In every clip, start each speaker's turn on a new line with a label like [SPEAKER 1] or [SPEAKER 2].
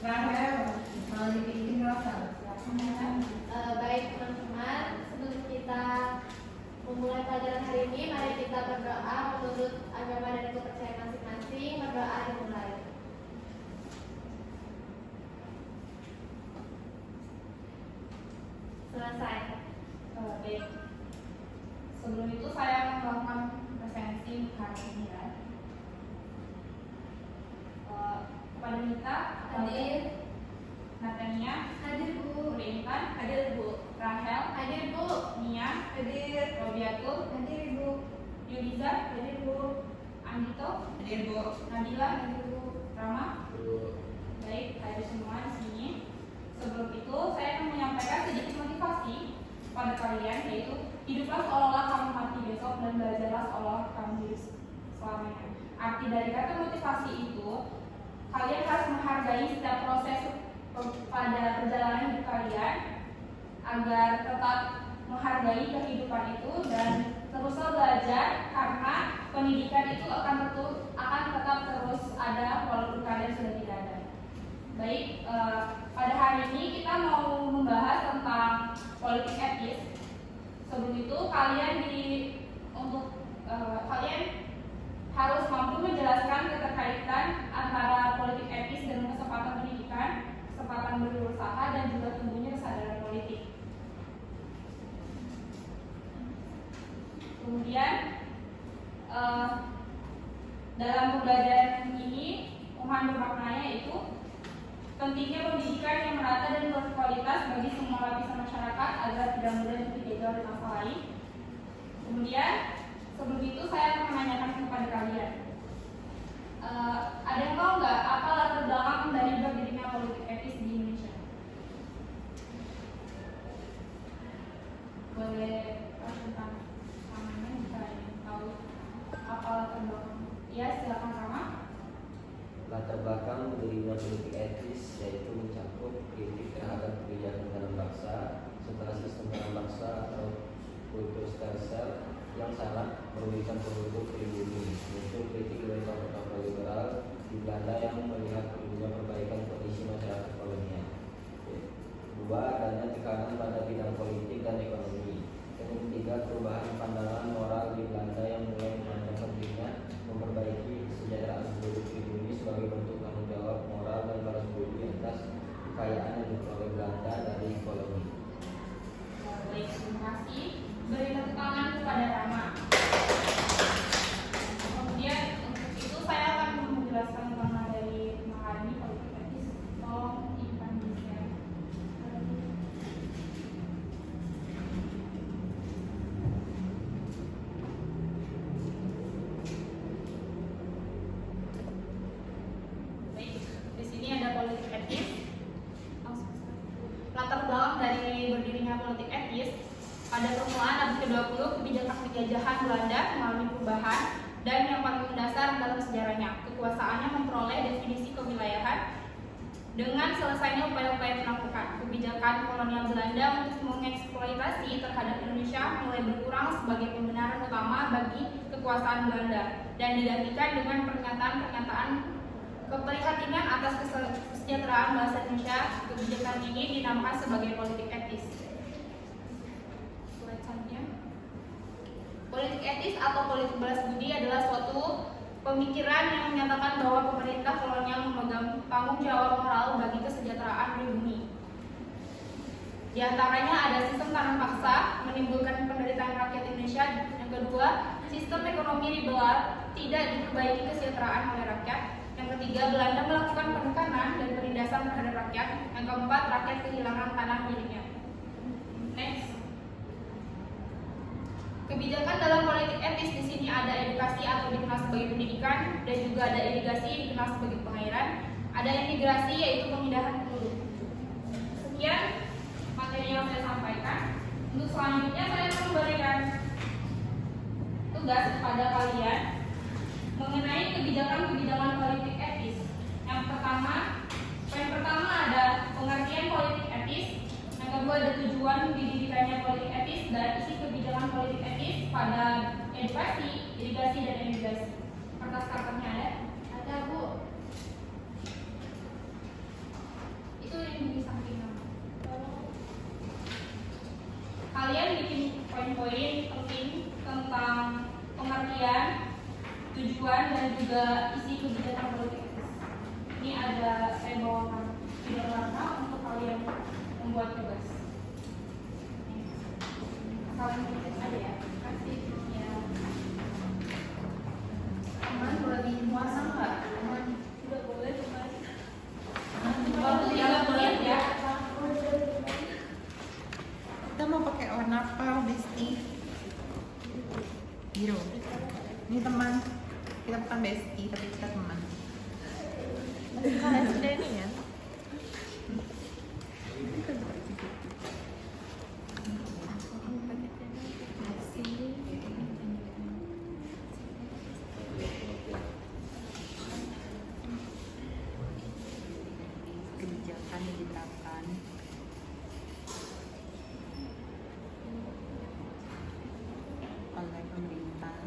[SPEAKER 1] Rahel, kalau dibikin rasa.
[SPEAKER 2] Baik teman-teman, sebelum kita memulai pelajaran hari ini, mari kita berdoa menurut agama dan kepercayaan masing-masing. Berdoa dimulai. Selesai.
[SPEAKER 1] Baik. Sebelum itu saya melakukan presensi hari ini ya. Kepada Mita,
[SPEAKER 2] Hadir.
[SPEAKER 1] Natania,
[SPEAKER 2] Hadir Bu.
[SPEAKER 1] Intan,
[SPEAKER 2] Hadir Bu.
[SPEAKER 1] Rahel,
[SPEAKER 2] Hadir Bu.
[SPEAKER 1] Nia,
[SPEAKER 2] Hadir.
[SPEAKER 1] Robiatul,
[SPEAKER 2] Hadir Bu.
[SPEAKER 1] Yuliza,
[SPEAKER 2] Hadir Bu.
[SPEAKER 1] Andito,
[SPEAKER 3] Hadir Bu.
[SPEAKER 1] Nabila, Rama. Baik, hadir semua di sini. Sebelum itu, saya akan menyampaikan sedikit motivasi pada kalian, yaitu hiduplah seolah-olah kamu mati besok dan belajarlah seolah kamu hidup selamanya. Arti dari kata motivasi itu, kalian harus menghargai setiap proses pada perjalanan hidup kalian agar tetap menghargai kehidupan itu dan teruslah belajar, karena pendidikan itu akan tetap terus ada walaupun kalian sudah tidak ada. Baik, pada hari ini kita mau membahas tentang politik etis. Sebelum itu kalian harus mampu menjelaskan keterkaitan antara politik etis dan kesempatan pendidikan, kesempatan berusaha, dan juga tumbuhnya kesadaran politik. Kemudian dalam pembelajaran ini mohon bermaknanya yaitu pentingnya pendidikan yang merata dan berkualitas bagi semua lapisan masyarakat agar tidak mudah dijajah oleh masa lain. Kemudian sebelum itu saya akan menanyakan kepada kalian, ada yang tahu nggak apa latar belakang dari berdirinya politik etis di Indonesia? Boleh tentang namanya jika ada yang tahu apa latar belakang? Ya, silakan Rama.
[SPEAKER 4] Latar belakang berdirinya politik etis yaitu mencakup kritik terhadap kebijakan dalam bangsa setelah sistem dalam bangsa atau kultur stelsel yang sangat merugikan penduduk pribumi. Muncul kritik dari tokoh-tokoh liberal di Belanda yang melihat perlunya perbaikan kondisi masyarakat kolonial. Dua, adanya tekanan pada bidang politik dan ekonomi. Dan ketiga, perubahan pandangan moral di Belanda yang mulai memandang pentingnya memperbaiki kesejahteraan penduduk pribumi sebagai bentuk tanggung jawab moral dan balas budi atas kekayaan yang diperoleh Belanda dari koloni.
[SPEAKER 1] Baik, terima kasih. Beri tepuk tangan kepada Rama. Kemudian untuk itu saya akan menjelaskan tentang dari memahami politik etis. Tolong Intan bisa. Baik, di sini ada politik etis. Latar belakang dari berdirinya politik etis. Pada permulaan abad ke-20, kebijakan penjajahan Belanda mengalami perubahan dan yang paling mendasar dalam sejarahnya, kekuasaannya memperoleh definisi kewilayahan. Dengan selesainya upaya-upaya penaklukan, kebijakan kolonial Belanda untuk mengeksploitasi terhadap Indonesia mulai berkurang sebagai pembenaran utama bagi kekuasaan Belanda dan digantikan dengan pernyataan-pernyataan keprihatinan atas kesejahteraan bangsa Indonesia. Kebijakan ini dinamakan sebagai politik etis. Politik etis atau politik balas budi adalah suatu pemikiran yang menyatakan bahwa pemerintah kolonial memegang tanggung jawab moral bagi kesejahteraan pribumi. Di antaranya ada sistem tanam paksa menimbulkan penderitaan rakyat Indonesia. Yang kedua, sistem ekonomi liberal tidak diperbaiki kesejahteraan oleh rakyat. Yang ketiga, Belanda melakukan penekanan dan penindasan terhadap rakyat. Yang keempat, rakyat kehilangan tanah miliknya. Next. Kebijakan dalam politik etis di sini ada edukasi atau dikenal sebagai pendidikan, dan juga ada irigasi dikenal sebagai pengairan, ada imigrasi yaitu pemindahan penduduk. Sekian materi yang saya sampaikan. Untuk selanjutnya saya akan memberikan tugas kepada kalian mengenai kebijakan-kebijakan politik etis. Yang pertama ada pengertian politik etis. Yang kedua ada tujuan didirikannya politik etis dan isi kebijakan politik etis pada edukasi, irigasi, dan imigrasi. Kertas-kertasnya ada?
[SPEAKER 2] Ada Bu.
[SPEAKER 1] tujuan dan juga isi kebijakan politik etis. Ini ada saya bawakan video karena untuk kalian membuat tugas. Kalian tulis aja ya. Kasih ya.
[SPEAKER 3] Aman boleh dimuasa nggak?
[SPEAKER 1] Tidak boleh cuma
[SPEAKER 3] Waktu
[SPEAKER 1] 3 menit ya.
[SPEAKER 3] Kita mau pakai warna apa, Besti? Biru. Ini teman. Kita bukan Besti, tapi kita teman. Kalian sudah ini ya? Kebijakan yang diterapkan oleh pemerintah.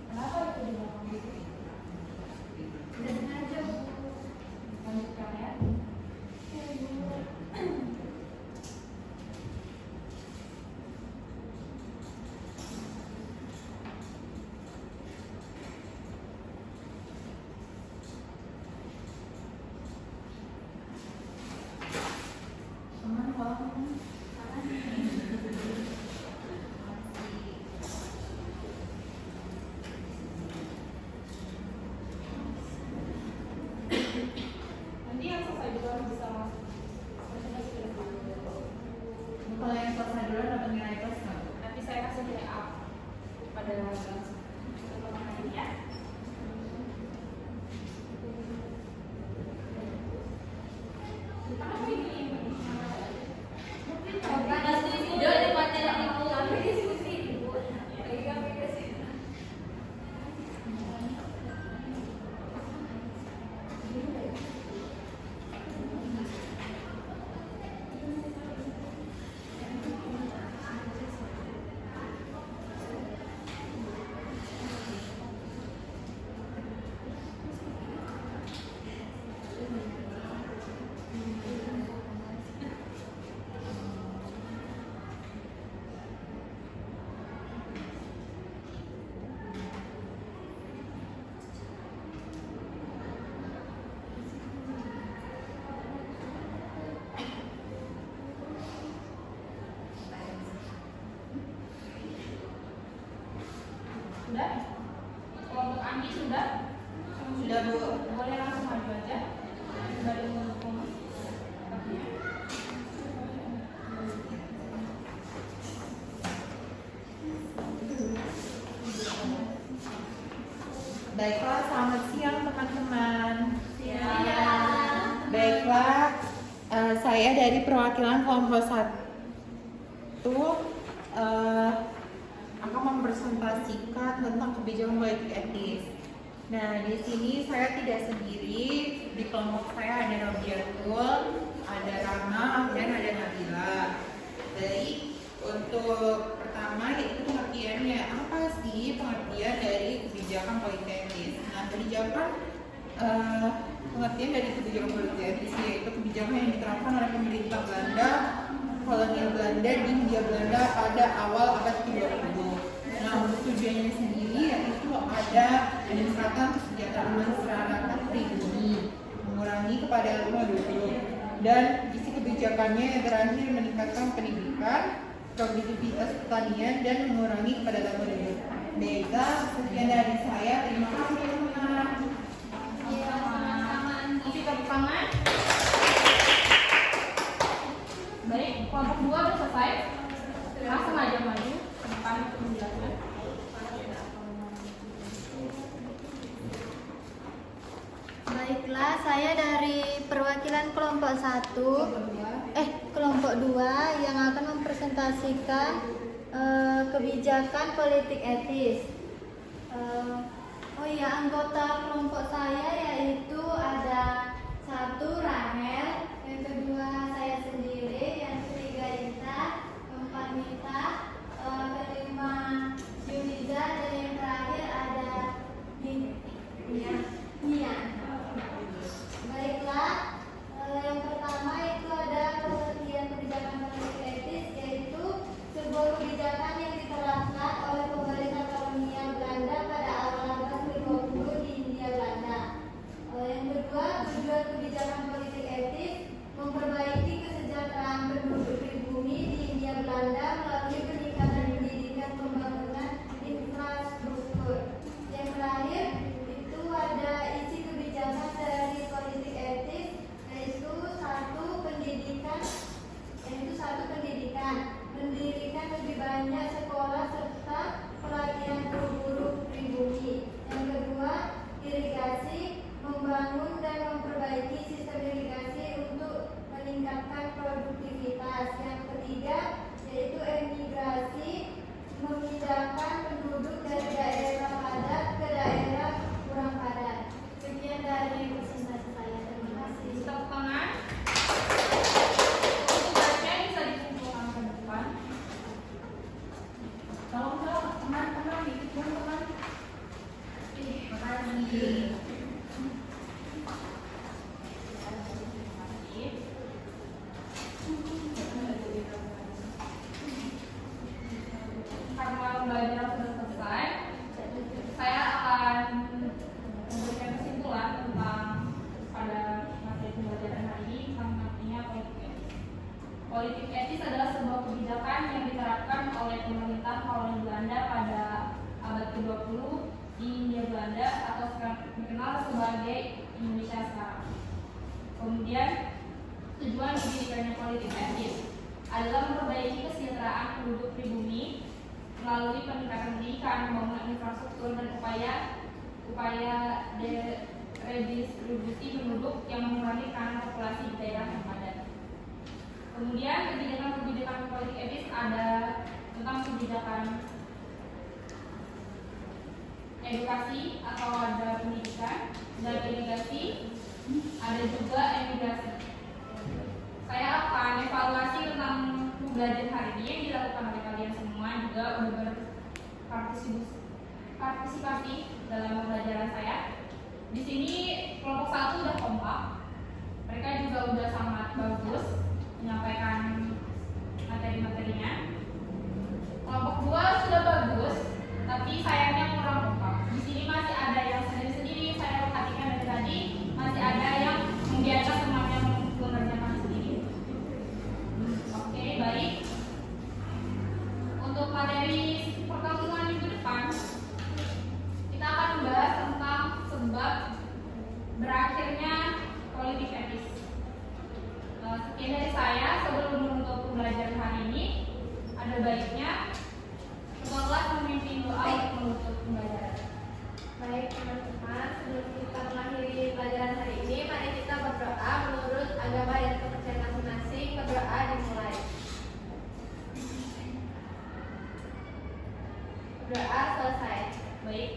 [SPEAKER 1] Kenapa itu di belakang itu? Udah sengaja Bu. Lanjutkan ya.
[SPEAKER 3] Teman kalau
[SPEAKER 1] Nanti yang selesai duluan bisa masuk. Presentasi ke depan.
[SPEAKER 3] kalau yang selesai dulu dapat nilai plus nggak?
[SPEAKER 1] Nanti saya kasih nilai up pada teman hari ya. Kenapa ini? Sudah? Kalau untuk Andi sudah?
[SPEAKER 3] Sudah, Bu.
[SPEAKER 1] Boleh langsung maju aja. Sudah ada mendukung.
[SPEAKER 3] Baiklah, selamat siang teman-teman.
[SPEAKER 2] Siang.
[SPEAKER 3] Baiklah, saya dari perwakilan kelompok 1 akan mempresentasikan tentang kebijakan politik etis. Nah, di sini saya tidak sendiri. Di kelompok saya ada Robiatul, ada Rama, dan ada Nabila. Jadi untuk pertama yaitu pengertiannya, apa sih pengertian dari kebijakan politik etis? Nah, pengertian dari kebijakan politik etis yaitu kebijakan yang diterapkan oleh pemerintah Belanda, kolonial Belanda di Hindia Belanda pada awal abad ke-20. Nah, untuk tujuannya sendiri yaitu ada meningkatkan kesejahteraan masyarakat pribumi, mengurangi kepada 20 dan isi kebijakannya yang terakhir meningkatkan pendidikan, produktivitas pertanian, dan mengurangi kepadatan penduduk. Baiklah, sekian dari saya. Terima kasih teman-teman.
[SPEAKER 2] Ya, sama-sama.
[SPEAKER 1] Isi tepuk tangan. Baik, kelompok 2 sudah selesai. Langsung aja maju ke depan untuk menjelaskan.
[SPEAKER 5] Baiklah, saya dari perwakilan kelompok 1, kelompok 2 yang akan mempresentasikan kebijakan politik etis. Anggota kelompok saya yaitu ada 1 Rahel, yang kedua saya sendiri, yang ketiga Ita, keempat Mita, kelima Yuliza, dan yang terakhir ada Nia. Baiklah, yang pertama itu ada pengertian kebijakan politik etis, yaitu sebuah kebijakan yang diterapkan oleh pemerintah kolonial Belanda pada awal abad ke-20 di Hindia Belanda. Yang kedua, tujuan kebijakan politik etis memperbaiki kesejahteraan penduduk pribumi di Hindia Belanda melalui peningkatan pendidikan, pembangunan infrastruktur. Yang terakhir itu ada isi kebijakan dari politik etis, yaitu satu pendidikan, mendirikan lebih banyak sekolah serta pelatihan guru-guru pribumi. Yang kedua, irigasi, membangun dan memperbaiki sistem irigasi untuk meningkatkan produktivitas. Yang ketiga, yaitu emigrasi, memindahkan penduduk dari daerah padat ke daerah kurang padat. Sekian dari presentasi saya. Terima kasih.
[SPEAKER 1] Tepuk tangan. Tugasnya bisa dikumpulkan ke depan. Tolong teman-teman ikut teman-teman. Terima kasih. Karena pembelajaran sudah selesai, saya akan memberikan kesimpulan tentang pada materi pembelajaran hari ini tentang artinya politik etis. Politik etis adalah sebuah kebijakan yang diterapkan oleh pemerintah koloni Belanda pada abad ke-20 di Hindia Belanda atau sekarang dikenal sebagai Indonesia sekarang. Kemudian tujuan didirikannya politik etis adalah memperbaiki kesejahteraan penduduk pribumi melalui peningkatan pendidikan, pembangunan infrastruktur, dan upaya redistribusi penduduk yang mengurangi tekanan populasi di daerah yang padat. Kemudian kebijakan politik etis ada tentang kebijakan edukasi atau ada pendidikan, dan irigasi, ada juga emigrasi. Saya akan evaluasi tentang pembelajaran hari ini yang dilakukan oleh kalian semua, juga udah berpartisipasi dalam pembelajaran saya. Di sini kelompok 1 udah kompak, mereka juga udah sangat bagus menyampaikan materi-materinya. Kelompok 2 sudah bagus, tapi sayangnya kurang kompak. Di sini masih ada yang sendiri-sendiri, saya perhatikan dari tadi masih ada yang membiarkan semuanya mengerjakan sendiri. Oke, baik. Untuk materi pertemuan minggu depan, kita akan membahas tentang sebab berakhirnya politik etis. Sekian dari saya. Sebelum menutup pembelajaran hari ini, ada baiknya ketua kelas memimpin doa untuk menutup pembelajaran.
[SPEAKER 2] Baik teman-teman, sebelum kita mengakhiri pelajaran hari ini, mari kita berdoa menurut agama dan kepercayaan masing-masing. Berdoa dimulai. Berdoa selesai.
[SPEAKER 1] Baik.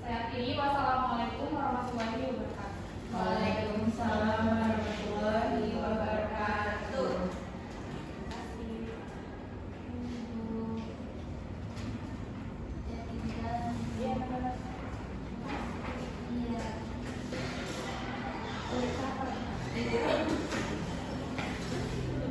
[SPEAKER 1] Saya akhiri. Wassalamualaikum warahmatullahi wabarakatuh.
[SPEAKER 3] Waalaikumsalam warahmatullahi wabarakatuh.
[SPEAKER 5] Iya.